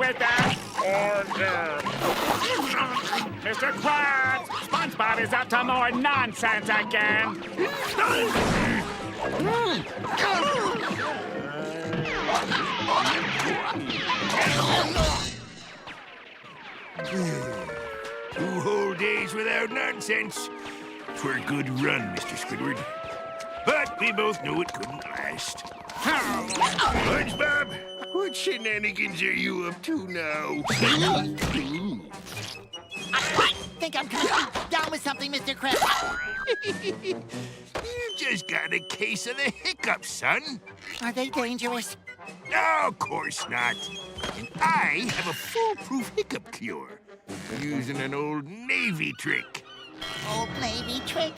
with that order. Mr. Krabs, SpongeBob is up to more nonsense again. Two whole days without nonsense. For a good run, Mr. Squidward. But we both knew it couldn't last. SpongeBob, what shenanigans are you up to now? I think I'm coming down with something, Mr. Krabs. You just got a case of the hiccups, son. Are they dangerous? No, of course not. And I have a foolproof hiccup cure using an old Navy trick. Old Navy trick?